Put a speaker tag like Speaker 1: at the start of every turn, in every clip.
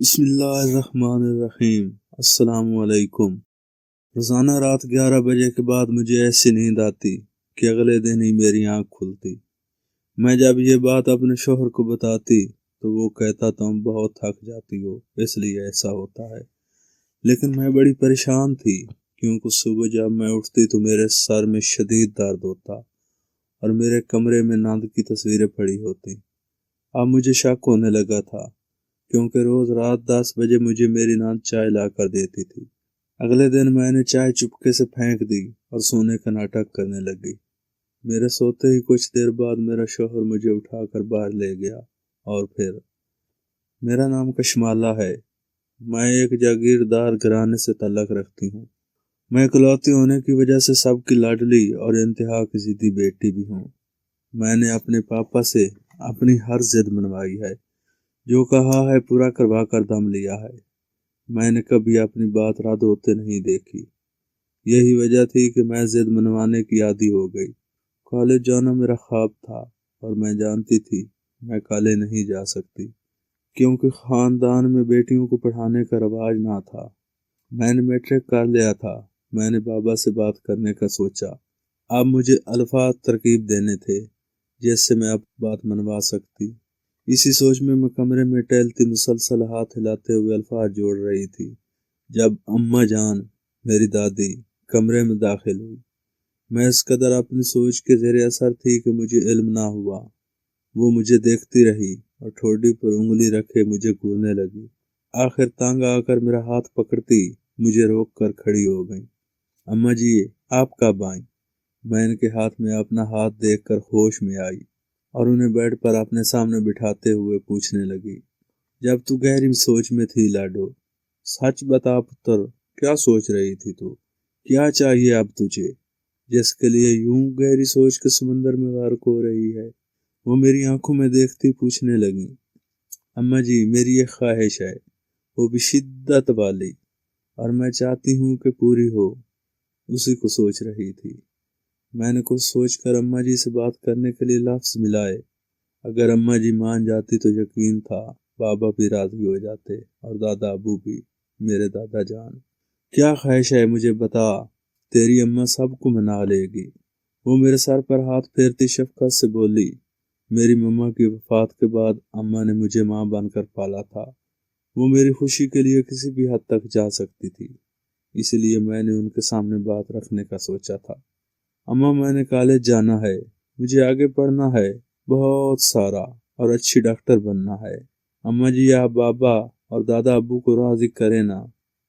Speaker 1: بسم اللہ الرحمن الرحیم۔ السلام علیکم۔ روزانہ رات 11 بجے کے بعد مجھے ایسی نیند آتی کہ اگلے دن ہی میری آنکھ کھلتی۔ میں جب یہ بات اپنے شوہر کو بتاتی تو وہ کہتا تم بہت تھک جاتی ہو اس لیے ایسا ہوتا ہے، لیکن میں بڑی پریشان تھی کیونکہ صبح جب میں اٹھتی تو میرے سر میں شدید درد ہوتا اور میرے کمرے میں ناند کی تصویریں پڑی ہوتی۔ اب مجھے شک ہونے لگا تھا کیونکہ روز رات 10 بجے مجھے میری ناند چائے لا کر دیتی تھی۔ اگلے دن میں نے چائے چپکے سے پھینک دی اور سونے کا ناٹک کرنے لگی۔ میرے سوتے ہی کچھ دیر بعد میرا شوہر مجھے اٹھا کر باہر لے گیا اور پھر میرا نام کشمالہ ہے۔ میں ایک جاگیردار گھرانے سے تعلق رکھتی ہوں۔ میں اکلوتی ہونے کی وجہ سے سب کی لاڈلی اور انتہا کی ضدی بیٹی بھی ہوں۔ میں نے اپنے پاپا سے اپنی ہر ضد منوائی ہے، جو کہا ہے پورا کروا کر دم لیا ہے۔ میں نے کبھی اپنی بات رد ہوتے نہیں دیکھی۔ یہی وجہ تھی کہ میں ضد منوانے کی عادی ہو گئی۔ کالج جانا میرا خواب تھا اور میں جانتی تھی میں کالج نہیں جا سکتی کیونکہ خاندان میں بیٹیوں کو پڑھانے کا رواج نہ تھا۔ میں نے میٹرک کر لیا تھا۔ میں نے بابا سے بات کرنے کا سوچا۔ اب مجھے الفاظ ترکیب دینے تھے جس سے میں اب بات منوا سکتی۔ اسی سوچ میں کمرے میں ٹہلتی مسلسل ہاتھ ہلاتے ہوئے الفاظ جوڑ رہی تھی جب اماں جان، میری دادی، کمرے میں داخل ہوئی۔ میں اس قدر اپنی سوچ کے زیر اثر تھی کہ مجھے علم نہ ہوا۔ وہ مجھے دیکھتی رہی اور ٹھوڈی پر انگلی رکھے مجھے گھورنے لگی۔ آخر تانگ آ کر میرا ہاتھ پکڑتی مجھے روک کر کھڑی ہو گئی۔ اماں جی، آپ کب آئیں؟ میں ان کے ہاتھ میں اپنا ہاتھ دیکھ کر ہوش میں آئی اور انہیں بیڈ پر اپنے سامنے بٹھاتے ہوئے پوچھنے لگی، جب تو گہری سوچ میں تھی لاڈو، سچ بتا پتر، کیا سوچ رہی تھی تو؟ کیا چاہیے اب تجھے جس کے لیے یوں گہری سوچ کے سمندر میں غرق ہو رہی ہے؟ وہ میری آنکھوں میں دیکھتی پوچھنے لگی، اماں جی، میری ایک خواہش ہے، وہ بھی شدت والی، اور میں چاہتی ہوں کہ پوری ہو۔ اسی کو سوچ رہی تھی۔ میں نے کچھ سوچ کر اماں جی سے بات کرنے کے لیے لفظ ملائے۔ اگر اماں جی مان جاتی تو یقین تھا بابا بھی راضی ہو جاتے اور دادا ابو بھی، میرے دادا جان۔ کیا خواہش ہے مجھے بتا، تیری اماں سب کو منا لے گی۔ وہ میرے سر پر ہاتھ پھیرتی شفقت سے بولی، میری مما کی وفات کے بعد اماں نے مجھے ماں بن کر پالا تھا۔ وہ میری خوشی کے لیے کسی بھی حد تک جا سکتی تھی، اس لیے میں نے ان کے سامنے بات رکھنے کا سوچا تھا۔ اماں، میں نے کالج جانا ہے، مجھے آگے پڑھنا ہے، بہت سارا، اور اچھی ڈاکٹر بننا ہے۔ اماں جی، آپ بابا اور دادا ابو کو راضی کریں نا،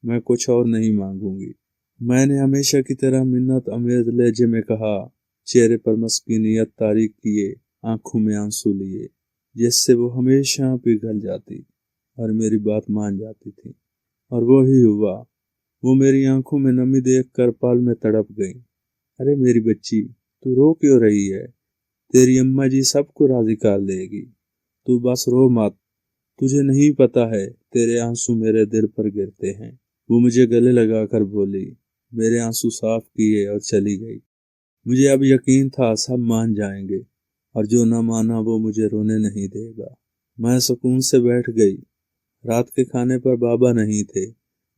Speaker 1: میں کچھ اور نہیں مانگوں گی۔ میں نے ہمیشہ کی طرح منت امیز لہجے میں کہا، چہرے پر مسکینیت طاری کیے، آنکھوں میں آنسو لیے، جس سے وہ ہمیشہ پگھل جاتی اور میری بات مان جاتی تھی۔ اور وہی ہوا۔ وہ میری آنکھوں میں نمی دیکھ کر پل میں تڑپ گئی۔ ارے میری بچی، تو رو کیوں رہی ہے؟ تیری اماں جی سب کو راضی کر لے گی، تو بس رو مت۔ تجھے نہیں پتا ہے تیرے آنسو میرے دل پر گرتے ہیں۔ وہ مجھے گلے لگا کر بولی، میرے آنسو صاف کیے اور چلی گئی۔ مجھے اب یقین تھا سب مان جائیں گے اور جو نہ مانا وہ مجھے رونے نہیں دے گا۔ میں سکون سے بیٹھ گئی۔ رات کے کھانے پر بابا نہیں تھے،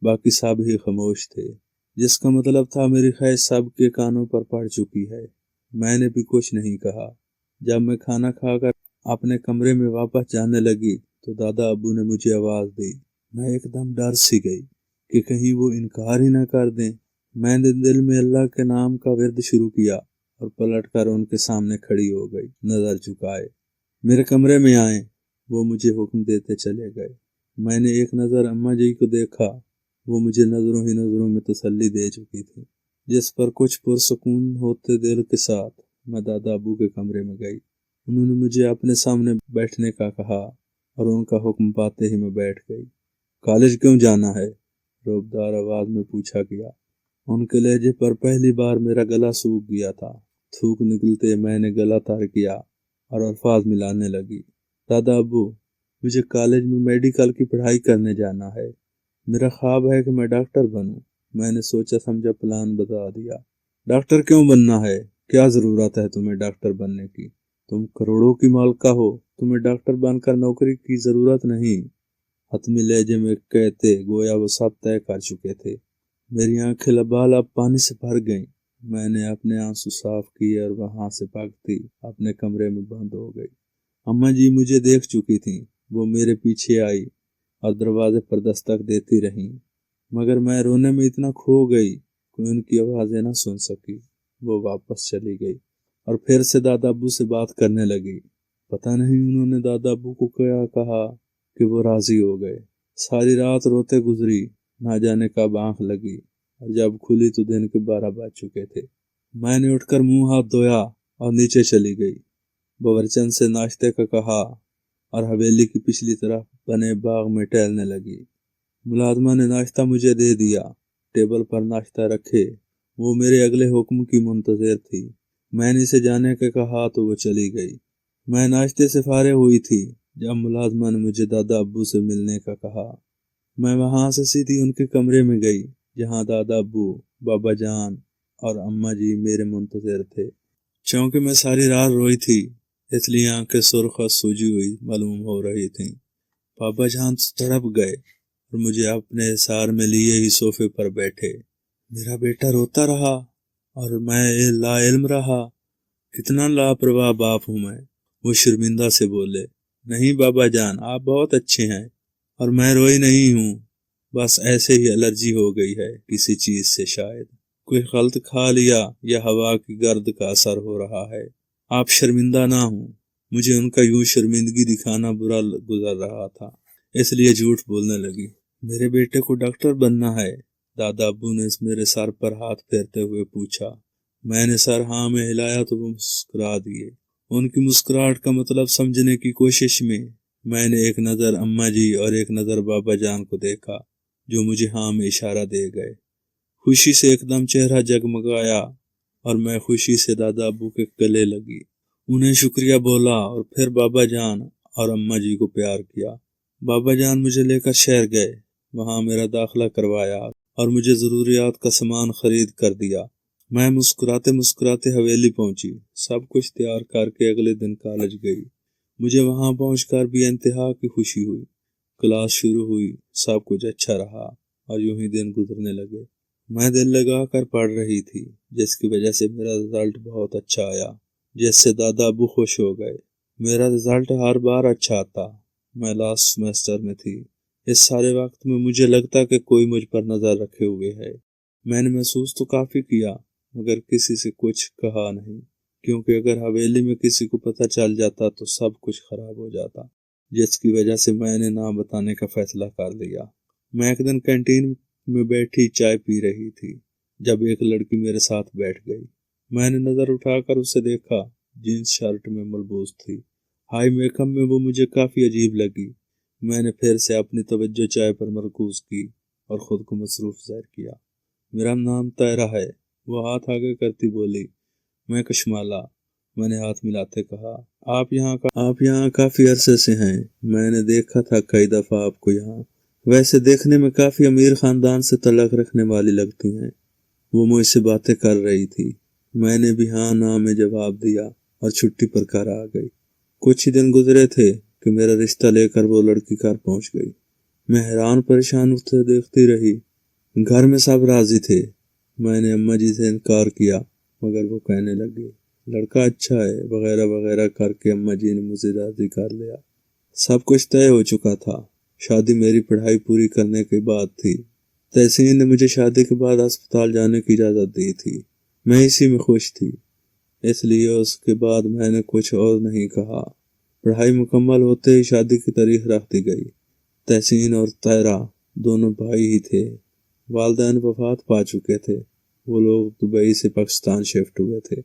Speaker 1: باقی سب ہی خاموش تھے، جس کا مطلب تھا میری خواہش سب کے کانوں پر پڑ چکی ہے۔ میں نے بھی کچھ نہیں کہا۔ جب میں کھانا کھا کر اپنے کمرے میں واپس جانے لگی تو دادا ابو نے مجھے آواز دی۔ میں ایک دم ڈر سی گئی کہ کہیں وہ انکار ہی نہ کر دیں۔ میں نے دل میں اللہ کے نام کا ورد شروع کیا اور پلٹ کر ان کے سامنے کھڑی ہو گئی، نظر جھکائے۔ میرے کمرے میں آئیں، وہ مجھے حکم دیتے چلے گئے۔ میں نے ایک نظر اماں جی کو دیکھا، وہ مجھے نظروں ہی نظروں میں تسلی دے چکی تھی، جس پر کچھ پرسکون ہوتے دل کے ساتھ میں دادا ابو کے کمرے میں گئی۔ انہوں نے مجھے اپنے سامنے بیٹھنے کا کہا اور ان کا حکم پاتے ہی میں بیٹھ گئی۔ کالج کیوں جانا ہے؟ روبدار آواز میں پوچھا گیا۔ ان کے لہجے پر پہلی بار میرا گلا سوکھ گیا تھا۔ تھوک نکلتے میں نے گلا تر کیا اور الفاظ ملانے لگی، دادا ابو، مجھے کالج میں میڈیکل کی پڑھائی کرنے جانا ہے۔ میرا خواب ہے کہ میں ڈاکٹر بنوں۔ میں نے سوچا سمجھا پلان بتا دیا۔ ڈاکٹر کیوں بننا ہے؟ کیا ضرورت ہے تمہیں ڈاکٹر بننے کی؟ تم کروڑوں کی مالکہ ہو، تمہیں ڈاکٹر بن کر نوکری کی ضرورت نہیں۔ حتمی لہجے میں کہتے گویا وہ سب طے کر چکے تھے۔ میری آنکھیں لبالب پانی سے بھر گئیں۔ میں نے اپنے آنسو صاف کیے اور وہاں سے بھاگتی اپنے کمرے میں بند ہو گئی۔ اماں جی مجھے دیکھ چکی تھیں۔ وہ میرے پیچھے آئی اور دروازے پر دستک دیتی رہیں، مگر میں رونے میں اتنا کھو گئی کہ ان کی آوازیں نہ سن سکی۔ وہ واپس چلی گئی اور پھر سے دادا ابو سے بات کرنے لگی۔ پتہ نہیں انہوں نے دادا ابو کو کیا کہا کہ وہ راضی ہو گئے۔ ساری رات روتے گزری، نہ جانے کب آنکھ لگی اور جب کھلی تو دن کے 12 بج چکے تھے۔ میں نے اٹھ کر منہ ہاتھ دھویا اور نیچے چلی گئی۔ باورچن سے ناشتے کا کہا اور حویلی کی پچھلی طرف بنے باغ میں ٹہلنے لگی۔ ملازمہ نے ناشتہ مجھے دے دیا۔ ٹیبل پر ناشتہ رکھے وہ میرے اگلے حکم کی منتظر تھی۔ میں نے اسے جانے کا کہا تو وہ چلی گئی۔ میں ناشتے سے فارغ ہوئی تھی جب ملازمہ نے مجھے دادا ابو سے ملنے کا کہا۔ میں وہاں سے سیدھی ان کے کمرے میں گئی جہاں دادا ابو، بابا جان اور اماں جی میرے منتظر تھے۔ چونکہ میں ساری رات روئی تھی اس لیے آنکھیں سرخ اور سوجی ہوئی معلوم ہو رہی تھیں۔ بابا جان تڑپ گئے اور مجھے اپنے حصار میں لیے ہی صوفے پر بیٹھے۔ میرا بیٹا روتا رہا اور میں لا علم رہا۔ کتنا لاپرواہ باپ ہوں میں، وہ شرمندہ سے بولے۔ نہیں بابا جان، آپ بہت اچھے ہیں اور میں روئی نہیں ہوں، بس ایسے ہی الرجی ہو گئی ہے کسی چیز سے، شاید کوئی غلط کھا لیا یا ہوا کی گرد کا اثر ہو رہا ہے۔ آپ شرمندہ نہ ہوں، مجھے ان کا یوں شرمندگی دکھانا برا گزر رہا تھا، اس لیے جھوٹ بولنے لگی۔ میرے بیٹے کو ڈاکٹر بننا ہے، دادا ابو نے میرے سر پر ہاتھ پھیرتے ہوئے پوچھا۔ میں نے سر ہاں میں ہلایا تو وہ مسکرا دیے۔ ان کی مسکراہٹ کا مطلب سمجھنے کی کوشش میں نے ایک نظر اماں جی اور ایک نظر بابا جان کو دیکھا جو مجھے ہاں میں اشارہ دے گئے۔ خوشی سے ایک دم چہرہ جگمگایا اور میں خوشی سے دادا ابو کے گلے لگی، انہیں شکریہ بولا اور پھر بابا جان اور اماں جی کو پیار کیا۔ بابا جان مجھے لے کر شہر گئے، وہاں میرا داخلہ کروایا اور مجھے ضروریات کا سامان خرید کر دیا۔ میں مسکراتے مسکراتے حویلی پہنچی، سب کچھ تیار کر کے اگلے دن کالج گئی۔ مجھے وہاں پہنچ کر بھی انتہا کی خوشی ہوئی۔ کلاس شروع ہوئی، سب کچھ اچھا رہا اور یوں ہی دن گزرنے لگے۔ میں دل لگا کر پڑھ رہی تھی جس کی وجہ سے میرا رزلٹ بہت اچھا آیا، جس سے دادا ابو خوش ہو گئے۔ میرا رزلٹ ہر بار اچھا آتا۔ میں لاسٹ سیمسٹر میں تھی۔ اس سارے وقت میں مجھے لگتا کہ کوئی مجھ پر نظر رکھے ہوئے ہے۔ میں نے محسوس تو کافی کیا مگر کسی سے کچھ کہا نہیں، کیونکہ اگر حویلی میں کسی کو پتہ چل جاتا تو سب کچھ خراب ہو جاتا، جس کی وجہ سے میں نے نہ بتانے کا فیصلہ کر لیا۔ میں ایک دن کینٹین میں بیٹھی چائے پی رہی تھی جب ایک لڑکی میرے ساتھ بیٹھ گئی۔ میں نے نظر اٹھا کر اسے دیکھا، جینس شرٹ میں ملبوس تھی۔ ہائی میک اپ میں وہ مجھے کافی عجیب لگی۔ میں نے پھر سے اپنی توجہ چائے پر مرکوز کی اور خود کو مصروف ظاہر کیا۔ میرا نام طاہرہ ہے، وہ ہاتھ آگے کرتی بولی۔ میں کشمالہ، میں نے ہاتھ ملاتے کہا۔ آپ یہاں کافی عرصے سے ہیں، میں نے دیکھا تھا کئی دفعہ آپ کو یہاں، ویسے دیکھنے میں کافی امیر خاندان سے تعلق رکھنے والی لگتی ہیں۔ وہ مجھ سے باتیں کر رہی تھی، میں نے بھی ہاں نہ میں جواب دیا اور چھٹی پر گھر آ گئی۔ کچھ ہی دن گزرے تھے کہ میرا رشتہ لے کر وہ لڑکی گھر پہنچ گئی۔ میں حیران پریشان اسے دیکھتی رہی۔ گھر میں سب راضی تھے۔ میں نے اماں جی سے انکار کیا مگر وہ کہنے لگی لڑکا اچھا ہے وغیرہ وغیرہ کر کے اماں جی نے مجھے راضی کر لیا۔ سب کچھ طے ہو چکا تھا۔ شادی میری پڑھائی پوری کرنے کے بعد تھی۔ تحسین نے مجھے شادی کے بعد اسپتال جانے کی اجازت دی تھی۔ میں اسی میں خوش تھی، اس لیے اس کے بعد میں نے کچھ اور نہیں کہا۔ پڑھائی مکمل ہوتے ہی شادی کی تاریخ رکھ دی گئی۔ تحسین اور طاہرہ دونوں بھائی ہی تھے۔ والدین وفات پا چکے تھے، وہ لوگ دبئی سے پاکستان شفٹ ہوئے تھے۔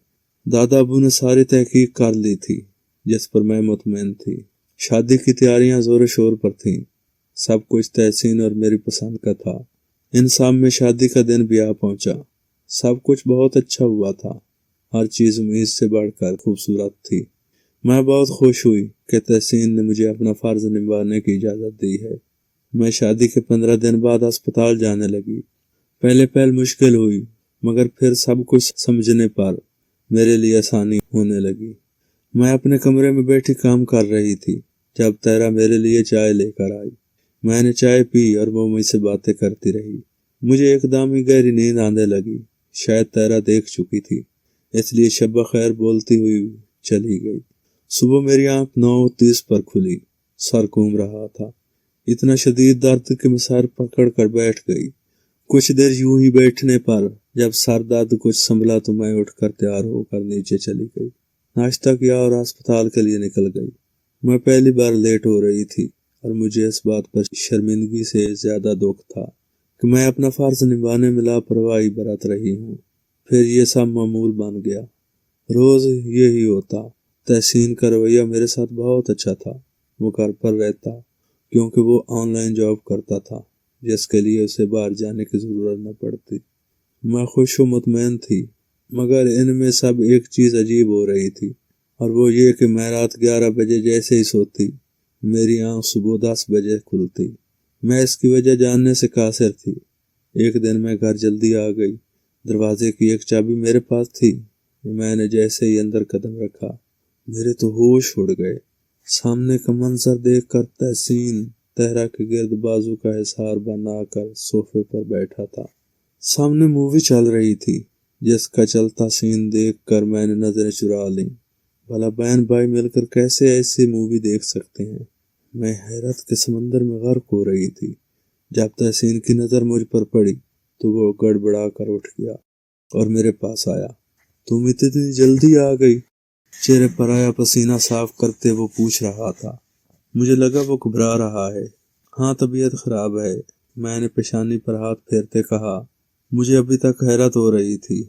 Speaker 1: دادا ابو نے ساری تحقیق کر لی تھی جس پر میں مطمئن تھی۔ شادی کی تیاریاں زور و شور پر تھیں۔ سب کچھ تحسین اور میری پسند کا تھا۔ ان سب میں شادی کا دن بھی آ پہنچا۔ سب کچھ بہت اچھا ہوا تھا، ہر چیز امید سے بڑھ کر خوبصورت تھی۔ میں بہت خوش ہوئی کہ تحسین نے مجھے اپنا فرض نبھانے کی اجازت دی ہے۔ میں شادی کے 15 دن بعد اسپتال جانے لگی۔ پہلے مشکل ہوئی مگر پھر سب کچھ سمجھنے پر میرے لیے آسانی ہونے لگی۔ میں اپنے کمرے میں بیٹھی کام کر رہی تھی جب طاہرہ میرے لیے چائے لے کر آئی۔ میں نے چائے پی اور وہ مجھ سے باتیں کرتی رہی۔ مجھے ایک دم ہی گہری نیند آنے لگی۔ شاید طاہرہ دیکھ چکی تھی، اس لیے شب بخیر بولتی ہوئی چلی گئی۔ صبح میری آنکھ 9:30 پر کھلی، سر گھوم رہا تھا، اتنا شدید درد کہ میں سر پکڑ کر بیٹھ گئی۔ کچھ دیر یوں ہی بیٹھنے پر جب سر درد کچھ سنبھلا تو میں اٹھ کر تیار ہو کر نیچے چلی گئی، ناشتہ کیا اور ہسپتال کے لیے نکل گئی۔ میں پہلی بار لیٹ ہو رہی تھی اور مجھے اس بات پر شرمندگی سے زیادہ دکھ تھا کہ میں اپنا فرض نبھانے میں لاپرواہی برت رہی ہوں۔ پھر یہ سب معمول بن گیا، روز یہی ہوتا۔ تحسین کا رویہ میرے ساتھ بہت اچھا تھا، وہ گھر پر رہتا کیونکہ وہ آن لائن جاب کرتا تھا جس کے لیے اسے باہر جانے کی ضرورت نہ پڑتی۔ میں خوش و مطمئن تھی، مگر ان میں سب ایک چیز عجیب ہو رہی تھی، اور وہ یہ کہ میں رات 11 بجے جیسے ہی سوتی میری آنکھ صبح 10 بجے کھلتی۔ میں اس کی وجہ جاننے سے قاصر تھی۔ ایک دن میں گھر جلدی آ گئی، دروازے کی ایک چابی میرے پاس تھی۔ میں نے جیسے ہی اندر قدم رکھا میرے تو ہوش اڑ گئے۔ سامنے کا منظر دیکھ کر تحسین طاہرہ کے گرد بازو کا حصار بنا کر صوفے پر بیٹھا تھا۔ سامنے مووی چل رہی تھی جس کا چلتا سین دیکھ کر میں نے نظریں چرا لیں۔ بھلا بہن بھائی مل کر کیسے ایسی مووی دیکھ سکتے ہیں؟ میں حیرت کے سمندر میں غرق ہو رہی تھی۔ جب تحسین کی نظر مجھ پر پڑی تو وہ گڑبڑا کر اٹھ گیا اور میرے پاس آیا۔ تم اتنی جلدی آ گئی؟ چہرے پر آیا پسینہ صاف کرتے وہ پوچھ رہا تھا۔ مجھے لگا وہ گھبرا رہا ہے۔ ہاں، طبیعت خراب ہے، میں نے پیشانی پر ہاتھ پھیرتے کہا۔ مجھے ابھی تک حیرت ہو رہی تھی،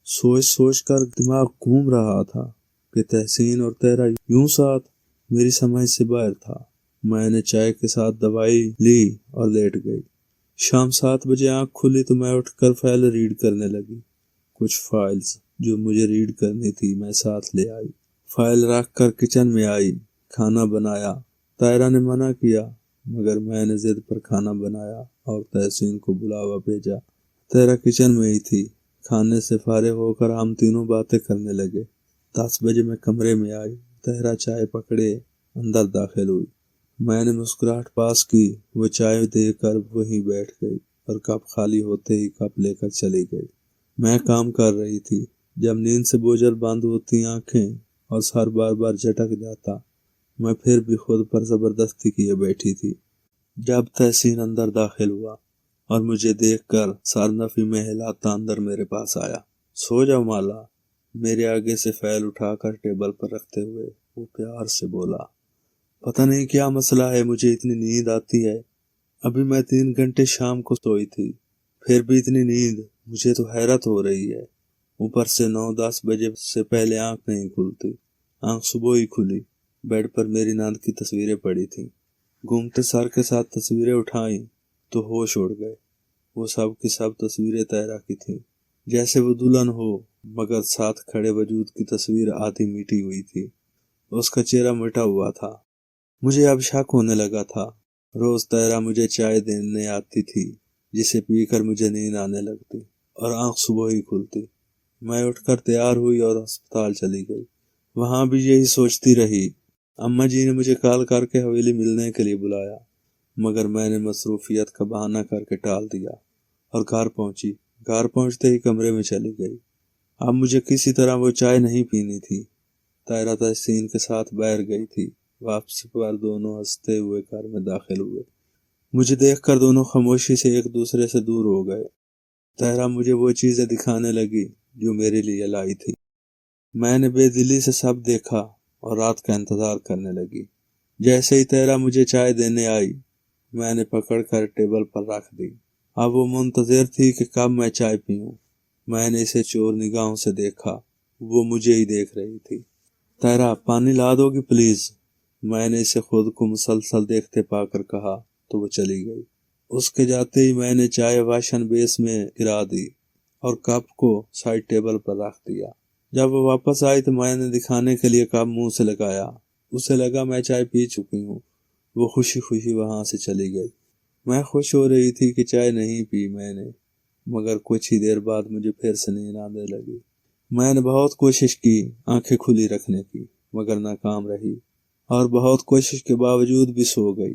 Speaker 1: سوچ سوچ کر دماغ گھوم رہا تھا کہ تحسین اور طاہرہ یوں ساتھ، میری سمجھ سے باہر تھا۔ میں نے چائے کے ساتھ دوائی لی اور لیٹ گئی۔ شام 7 بجے آنکھ کھلی تو میں اٹھ کر فائل ریڈ کرنے لگی۔ کچھ فائلز جو مجھے ریڈ کرنی تھی میں ساتھ لے آئی۔ فائل رکھ کر کچن میں آئی، کھانا بنایا۔ طاہرہ نے منع کیا مگر میں نے ضد پر کھانا بنایا اور تحسین کو بلاوا بھیجا۔ طاہرہ کچن میں ہی تھی۔ کھانے سے فارغ ہو کر ہم تینوں باتیں کرنے لگے۔ 10 بجے میں کمرے میں آئی، طاہرہ چائے پکڑے اندر داخل ہوئی۔ میں نے مسکراہٹ پاس کی، وہ چائے دے کر وہیں بیٹھ گئی اور کپ خالی ہوتے ہی کپ لے کر چلی گئی۔ میں کام کر رہی تھی، جب نیند سے بوجھل بند ہوتی آنکھیں اور سر بار بار جھٹک جاتا، میں پھر بھی خود پر زبردستی کیے بیٹھی تھی۔ جب تحسین اندر داخل ہوا اور مجھے دیکھ کر سر نفی میں ہلاتا اندر میرے پاس آیا۔ سو جاؤ مالا، میرے آگے سے فائل اٹھا کر ٹیبل پر رکھتے ہوئے وہ پیار سے بولا۔ پتہ نہیں کیا مسئلہ ہے، مجھے اتنی نیند آتی ہے۔ ابھی میں 3 گھنٹے شام کو سوئی تھی، پھر بھی اتنی نیند، مجھے تو حیرت ہو رہی ہے۔ اوپر سے 9-10 بجے سے پہلے آنکھ نہیں کھلتی۔ آنکھ صبح ہی کھلی، بیڈ پر میری ناند کی تصویریں پڑی تھیں۔ گھومتے سر کے ساتھ تصویریں اٹھائیں تو ہوش اڑ گئے۔ وہ سب کی سب تصویریں طاہرہ کی تھیں، جیسے وہ دلہن ہو، مگر ساتھ کھڑے وجود کی تصویر آدھی میٹی ہوئی تھی۔ اس کا چہرہ مٹا ہوا تھا۔ مجھے اب شک ہونے لگا تھا۔ روز طاہرہ مجھے چائے دینے آتی تھی جسے پی کر مجھے نیند آنے لگتی اور آنکھ صبح ہی کھلتی۔ میں اٹھ کر تیار ہوئی اور ہسپتال چلی گئی۔ وہاں بھی یہی سوچتی رہی۔ اماں جی نے مجھے کال کر کے حویلی ملنے کے لیے بلایا، مگر میں نے مصروفیت کا بہانہ کر کے ٹال دیا اور گھر پہنچی۔ گھر پہنچتے ہی کمرے میں چلی گئی۔ اب مجھے کسی طرح وہ چائے نہیں پینی تھی۔ طاہرہ تحسین کے ساتھ باہر گئی تھی۔ واپسی پر دونوں ہنستے ہوئے گھر میں داخل ہوئے۔ مجھے دیکھ کر دونوں خاموشی سے ایک دوسرے سے دور ہو گئے۔ طاہرہ مجھے وہ چیزیں دکھانے لگی جو میرے لیے لائی تھی۔ میں نے بے دلی سے سب دیکھا اور رات کا انتظار کرنے لگی۔ جیسے ہی طاہرہ مجھے چائے دینے آئی، میں نے پکڑ کر ٹیبل پر رکھ دی۔ اب وہ منتظر تھی کہ کب میں چائے پیوں۔ میں نے اسے چور نگاہوں سے دیکھا، وہ مجھے ہی دیکھ رہی تھی۔ طاہرہ پانی لا دو گی پلیز؟ میں نے اسے خود کو مسلسل دیکھتے پا کر کہا تو وہ چلی گئی۔ اس کے جاتے ہی میں نے چائے واشن بیس میں گرا دی اور کپ کو سائڈ ٹیبل پر رکھ دیا۔ جب وہ واپس آئی تو میں نے دکھانے کے لیے کپ منہ سے لگایا۔ اسے لگا میں چائے پی چکی ہوں۔ وہ خوشی خوشی وہاں سے چلی گئی۔ میں خوش ہو رہی تھی کہ چائے نہیں پی میں نے، مگر کچھ ہی دیر بعد مجھے پھر سے نیند آنے لگی۔ میں نے بہت کوشش کی آنکھیں کھلی رکھنے کی، مگر ناکام رہی اور بہت کوشش کے باوجود بھی سو گئی۔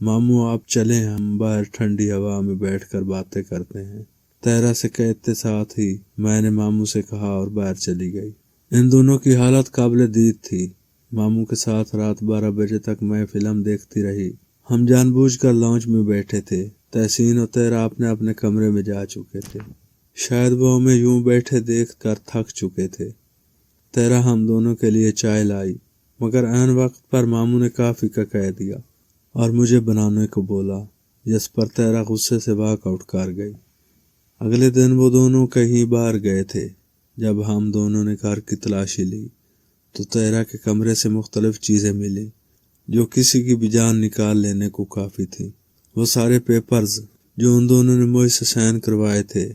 Speaker 1: ماموں آپ چلیں، ہم باہر ٹھنڈی ہوا میں بیٹھ کر باتیں کرتے ہیں۔ تہرا سے کہتے ساتھ ہی میں نے ماموں سے کہا اور باہر چلی گئی۔ ان دونوں کی حالت قابل دید تھی۔ ماموں کے ساتھ رات 12 بجے تک میں فلم دیکھتی رہی۔ ہم جان بوجھ کر لانچ میں بیٹھے تھے۔ تحسین اور تہرا اپنے اپنے کمرے میں جا چکے تھے۔ شاید وہ ہمیں یوں بیٹھے دیکھ کر تھک چکے تھے۔ تہرا ہم دونوں کے لیے چائے لائی، مگر عین وقت پر ماموں نے کافی کا کہہ دیا اور مجھے بنانے کو بولا، جس پر تہرا غصے سے واک آؤٹ کر گئی۔ اگلے دن وہ دونوں کہیں باہر گئے تھے۔ جب ہم دونوں نے گھر کی تلاشی لی تو تہرا کے کمرے سے مختلف چیزیں ملی جو کسی کی بھی جان نکال لینے کو کافی تھی۔ وہ سارے پیپرز جو ان دونوں نے مجھ سے سائن کروائے تھے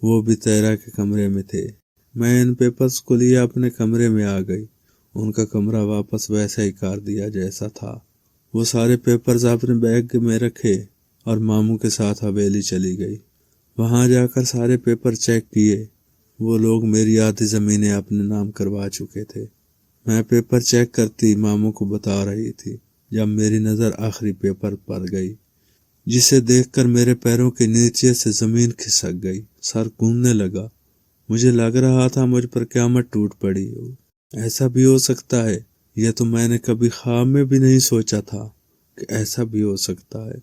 Speaker 1: وہ بھی تہرا کے کمرے میں تھے۔ میں ان پیپرز کو لیے اپنے کمرے میں آ گئی۔ ان کا کمرہ واپس ویسا ہی کر دیا جیسا تھا۔ وہ سارے پیپرز اپنے بیگ میں رکھے اور ماموں کے ساتھ حویلی چلی گئی۔ وہاں جا کر سارے پیپر چیک کیے۔ وہ لوگ میری آدھی زمینیں اپنے نام کروا چکے تھے۔ میں پیپر چیک کرتی ماموں کو بتا رہی تھی جب میری نظر آخری پیپر پر گئی، جسے دیکھ کر میرے پیروں کے نیچے سے زمین کھسک گئی، سر گھومنے لگا۔ مجھے لگ رہا تھا مجھ پر قیامت ٹوٹ پڑی ہو۔ ایسا بھی ہو سکتا ہے، یہ تو میں نے کبھی خواب میں بھی نہیں سوچا تھا کہ ایسا بھی ہو سکتا ہے۔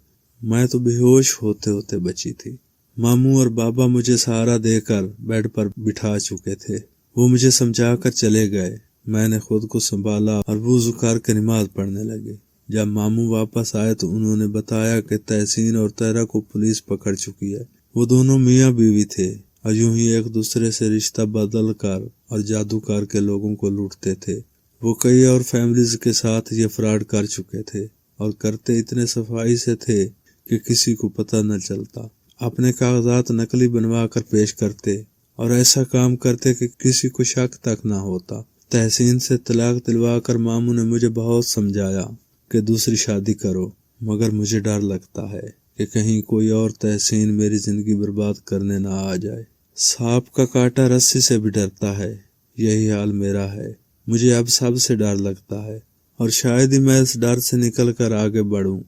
Speaker 1: میں تو بے ہوش ہوتے ہوتے بچی تھی۔ ماموں اور بابا مجھے سہارا دے کر بیڈ پر بٹھا چکے تھے۔ وہ مجھے سمجھا کر چلے گئے۔ میں نے خود کو سنبھالا اور وضو کر کے نماز پڑھنے لگے۔ جب ماموں واپس آئے تو انہوں نے بتایا کہ تحسین اور تہرا کو پولیس پکڑ چکی ہے۔ وہ دونوں میاں بیوی تھے اور یوں ہی ایک دوسرے سے رشتہ بدل کر اور جادو کر کے لوگوں کو لوٹتے تھے۔ وہ کئی اور فیملیز کے ساتھ یہ فراڈ کر چکے تھے اور کرتے اتنے صفائی سے تھے کہ کسی کو پتہ نہ چلتا۔ اپنے کاغذات نقلی بنوا کر پیش کرتے اور ایسا کام کرتے کہ کسی کو شک تک نہ ہوتا۔ تحسین سے طلاق دلوا کر ماموں نے مجھے بہت سمجھایا کہ دوسری شادی کرو، مگر مجھے ڈر لگتا ہے کہ کہیں کوئی اور تحسین میری زندگی برباد کرنے نہ آ جائے۔ سانپ کا کانٹا رسی سے بھی ڈرتا ہے، یہی حال میرا ہے۔ مجھے اب سب سے ڈر لگتا ہے اور شاید ہی میں اس ڈر سے نکل کر آگے بڑھوں۔